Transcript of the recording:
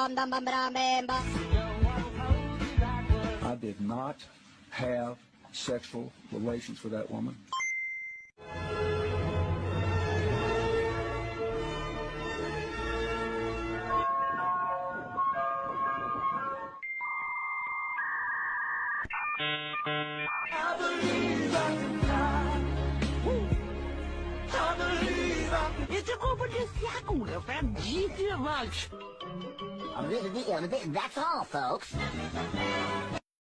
I did not have sexual relations with that woman. I believe I can fly. I believe I can... Это опыт всякого, правдите, Макс. That's all, folks.